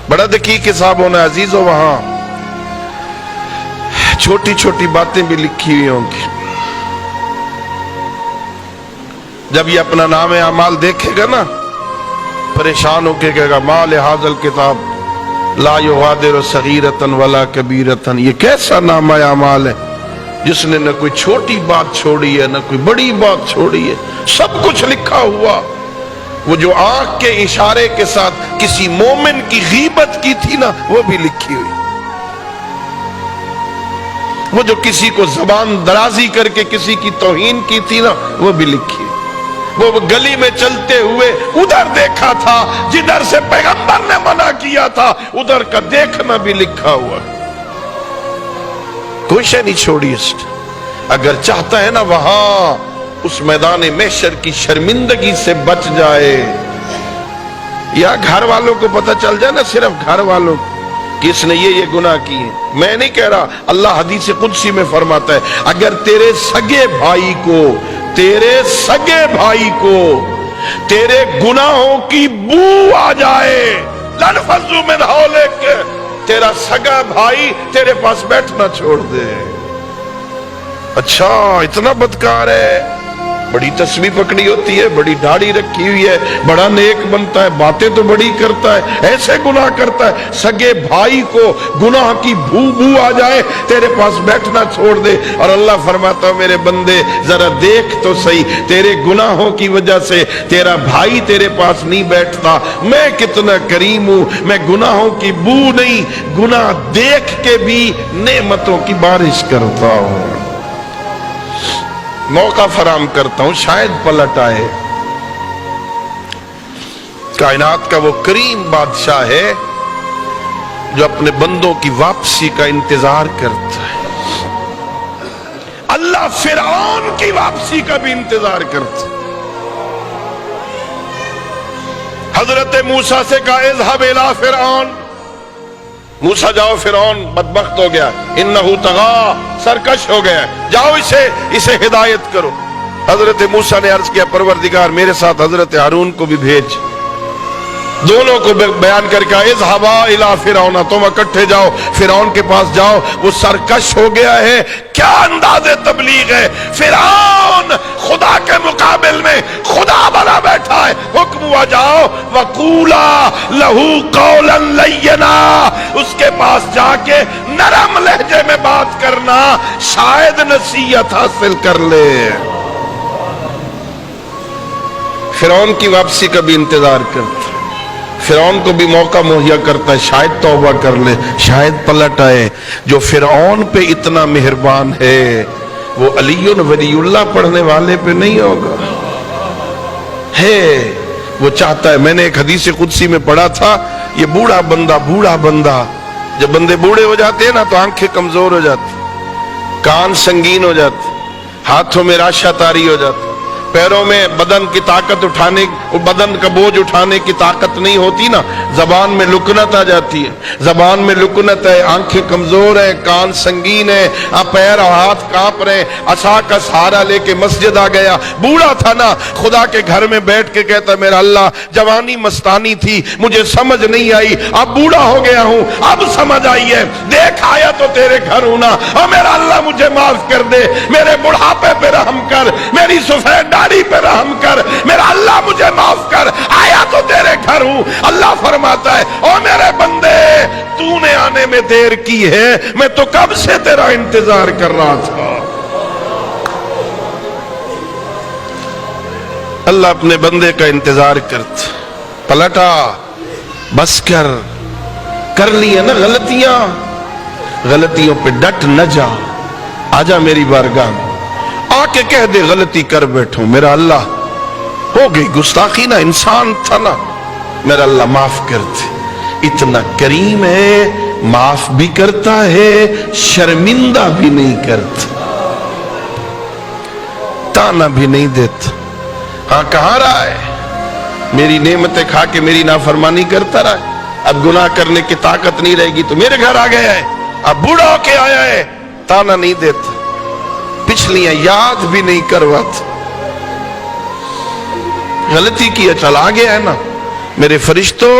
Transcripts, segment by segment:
بڑا دقیق حساب ہونا عزیزو، وہاں چھوٹی چھوٹی باتیں بھی لکھی ہوئی ہوں گی. جب یہ اپنا نام اعمال دیکھے گا نا پریشان ہو کے کہے گا ما لہذا الکتاب لا یغادر صغیرۃ ولا کبیرۃ. یہ کیسا نام اعمال ہے جس نے نہ کوئی چھوٹی بات چھوڑی ہے نہ کوئی بڑی بات چھوڑی ہے، سب کچھ لکھا ہوا. وہ جو آنکھ کے اشارے کے ساتھ کسی مومن کی غیبت کی تھی نا وہ بھی لکھی ہوئی. وہ جو کسی کو زبان درازی کر کے کسی کی توہین کی تھی نا وہ بھی لکھی ہوئی. وہ گلی میں چلتے ہوئے ادھر دیکھا تھا جدھر سے پیغمبر نے منع کیا تھا، ادھر کا دیکھنا بھی لکھا ہوا. کوئی شے نہیں چھوڑی اس نے. اگر چاہتا ہے نا وہاں اس میدان محشر کی شرمندگی سے بچ جائے، یا گھر والوں کو پتہ چل جائے نا، صرف گھر والوں کو کہ اس نے یہ گناہ کیے. میں نہیں کہہ رہا، اللہ حدیث قدسی میں فرماتا ہے اگر تیرے سگے بھائی کو تیرے گناہوں کی بو آ جائے لنفضوا من حولک، تیرا سگا بھائی تیرے پاس بیٹھنا چھوڑ دے. اچھا اتنا بدکار ہے، بڑی تسبیح پکڑی ہوتی ہے، بڑی داڑھی رکھی ہوئی ہے، بڑا نیک بنتا ہے، باتیں تو بڑی کرتا ہے، ایسے گناہ کرتا ہے، سگے بھائی کو گناہ کی بو آ جائے تیرے پاس بیٹھنا چھوڑ دے. اور اللہ فرماتا ہے میرے بندے ذرا دیکھ تو صحیح، تیرے گناہوں کی وجہ سے تیرا بھائی تیرے پاس نہیں بیٹھتا، میں کتنا کریم ہوں، میں گناہوں کی بو نہیں، گناہ دیکھ کے بھی نعمتوں کی بارش کرتا ہوں، موقع فراہم کرتا ہوں شاید پلٹ آئے. کائنات کا وہ کریم بادشاہ ہے جو اپنے بندوں کی واپسی کا انتظار کرتا ہے. اللہ فرعون کی واپسی کا بھی انتظار کرتا. حضرت موسیٰ سے کہا اذهب الى فرعون، موسیٰ جاؤ، فرعون بدبخت ہو گیا، انہو طغا، سرکش ہو گیا، جاؤ اسے ہدایت کرو. حضرت موسیٰ نے عرض کیا پروردگار میرے ساتھ حضرت ہارون کو بھی بھیج. دونوں کو بیان کر کے اذهبا الى فرعون، تم اکٹھے جاؤ فرعون کے پاس جاؤ، وہ سرکش ہو گیا ہے. کیا انداز تبلیغ ہے، فرعون خدا کے مقابل میں خدا بنا بیٹھا ہے. حکم ہوا جاؤ وقولا لہو قولا لینا، اس کے پاس جا کے نرم لہجے میں بات کرنا، شاید نصیحت حاصل کر لے. فرعون کی واپسی کا بھی انتظار کرتا، فرعون کو بھی موقع مہیا کرتا ہے، شاید توبہ کر لے، شاید پلٹ آئے. جو فرعون پہ اتنا مہربان ہے وہ علی ولی اللہ پڑھنے والے پہ نہیں ہوگا. ہے وہ چاہتا ہے، میں نے ایک حدیث قدسی میں پڑھا تھا، یہ بوڑھا بندہ جب بندے بوڑھے ہو جاتے ہیں نا تو آنکھیں کمزور ہو جاتی، کان سنگین ہو جاتے، ہاتھوں میں راشا تاری ہو جاتی، پیروں میں بدن کی طاقت اٹھانے، بدن کا بوجھ اٹھانے کی طاقت نہیں ہوتی نا، زبان میں لکنت آ جاتی ہے، زبان میں لکنت ہے، آنکھیں کمزور ہیں، کان سنگین ہے، پیر اور ہاتھ کانپ رہے. عصا کا سہارا لے کے مسجد آ گیا، بوڑھا تھا نا، خدا کے گھر میں بیٹھ کے کہتا میرا اللہ جوانی مستانی تھی مجھے سمجھ نہیں آئی، اب بوڑھا ہو گیا ہوں اب سمجھ آئی ہے، دیکھ آیا تو تیرے گھر ہوں نا، اور میرا اللہ مجھے معاف کر دے، میرے بڑھاپے پہ رحم کر، میری سفید داڑھی پہ رحم کر، میرا اللہ مجھے معاف کر، آیا تو تیرے گھر ہوں. اللہ فرماتا ہے او میرے بندے تو نے آنے میں دیر کی ہے، میں تو کب سے تیرا انتظار کر رہا تھا. اللہ اپنے بندے کا انتظار کرتا. پلٹا، بس کر لیا نا غلطیوں پہ ڈٹ نہ جا، آجا میری بارگاہ میں آ کے کہہ دے غلطی کر بیٹھوں، میرا اللہ ہو گئی گستاخی نا، انسان تھا نا، میرا اللہ معاف کر دے. اتنا کریم ہے، معاف بھی کرتا ہے، شرمندہ بھی نہیں کرتا، تانا بھی نہیں دیتا. ہاں کہاں رہا ہے، میری نعمتیں کھا کے میری نافرمانی کرتا رہا ہے، اب گناہ کرنے کی طاقت نہیں رہے گی تو میرے گھر آ گیا ہے، اب بوڑھا ہو کے آیا ہے، تانا نہیں دیتا، پچھلیاں یاد بھی نہیں کرواتا. غلطی کیا چل آ گیا ہے نا، میرے فرشتوں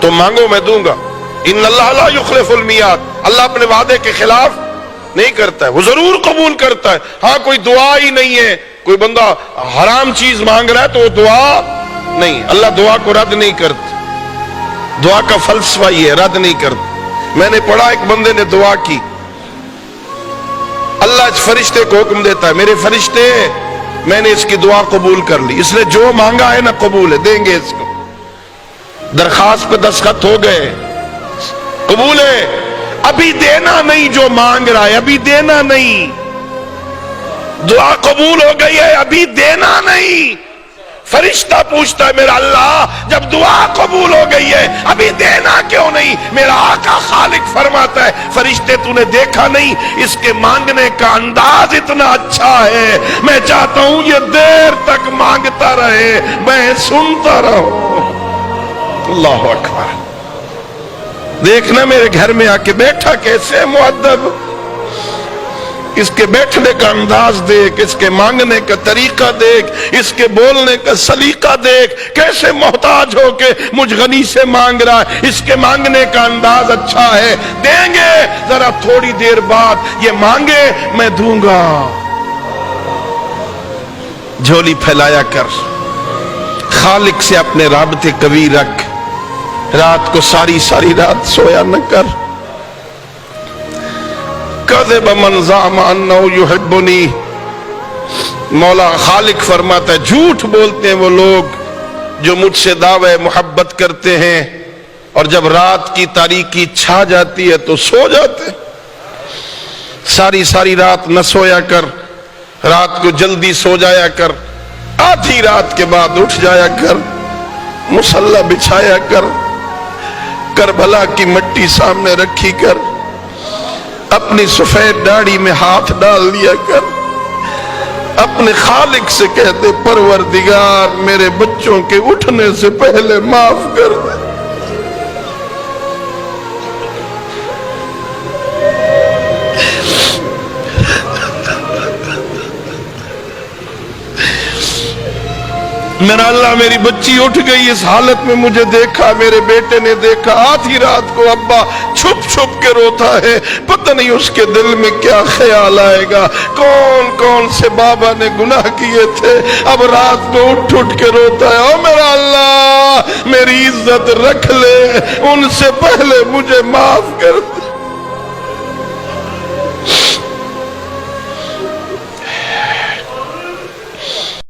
تو مانگو میں دوں گا. ان اللہ لا یخلف المیعاد, اللہ اپنے وعدے کے خلاف نہیں کرتا ہے, وہ ضرور قبول کرتا ہے. ہاں کوئی دعا ہی نہیں ہے, کوئی بندہ حرام چیز مانگ رہا ہے تو وہ دعا نہیں, اللہ دعا کو رد نہیں کرتا. دعا کا فلسفہ یہ ہے, رد نہیں کرتا. میں نے پڑھا ایک بندے نے دعا کی, اللہ اس فرشتے کو حکم دیتا ہے, میرے فرشتے میں نے اس کی دعا قبول کر لی, اس نے جو مانگا ہے نا قبول ہے, دیں گے اس کو. درخواست پہ دستخط ہو گئے, قبول ہے, ابھی دینا نہیں جو مانگ رہا ہے, ابھی دینا نہیں. دعا قبول ہو گئی ہے, ابھی دینا نہیں. فرشتہ پوچھتا ہے میرا اللہ جب دعا قبول ہو گئی ہے ابھی دینا کیوں نہیں؟ میرا آقا خالق فرماتا ہے فرشتے تو نے دیکھا نہیں, اس کے مانگنے کا انداز اتنا اچھا ہے, میں چاہتا ہوں یہ دیر تک مانگتا رہے, میں سنتا رہوں. اللہ اکبر. دیکھنا میرے گھر میں آ کے بیٹھا کیسے مؤدب, اس کے بیٹھنے کا انداز دیکھ, اس کے مانگنے کا طریقہ دیکھ, اس کے بولنے کا سلیقہ دیکھ, کیسے محتاج ہو کے مجھ غنی سے مانگ رہا ہے. اس کے مانگنے کا انداز اچھا ہے, دیں گے, ذرا تھوڑی دیر بعد یہ مانگے میں دوں گا. جھولی پھیلایا کر, خالق سے اپنے رابطے قوی رکھ, رات کو ساری رات سویا نہ کر. کذب من زعم انہ یحبنی, مولا خالق فرماتا ہے جھوٹ بولتے ہیں وہ لوگ جو مجھ سے دعوی محبت کرتے ہیں اور جب رات کی تاریکی چھا جاتی ہے تو سو جاتے. ساری رات نہ سویا کر, رات کو جلدی سو جایا کر, آدھی رات کے بعد اٹھ جایا کر, مصلی بچھایا کر, کربلا کی مٹی سامنے رکھی کر, اپنی سفید داڑھی میں ہاتھ ڈال دیا کر, اپنے خالق سے کہتے پروردگار میرے بچوں کے اٹھنے سے پہلے معاف کر دے. میرا اللہ میری بچی اٹھ گئی, اس حالت میں مجھے دیکھا, میرے بیٹے نے دیکھا, آدھی رات کو ابا چھپ کے روتا ہے, پتہ نہیں اس کے دل میں کیا خیال آئے گا, کون سے بابا نے گناہ کیے تھے, اب رات کو اٹھ کے روتا ہے. او میرا اللہ میری عزت رکھ لے, ان سے پہلے مجھے معاف کر دے.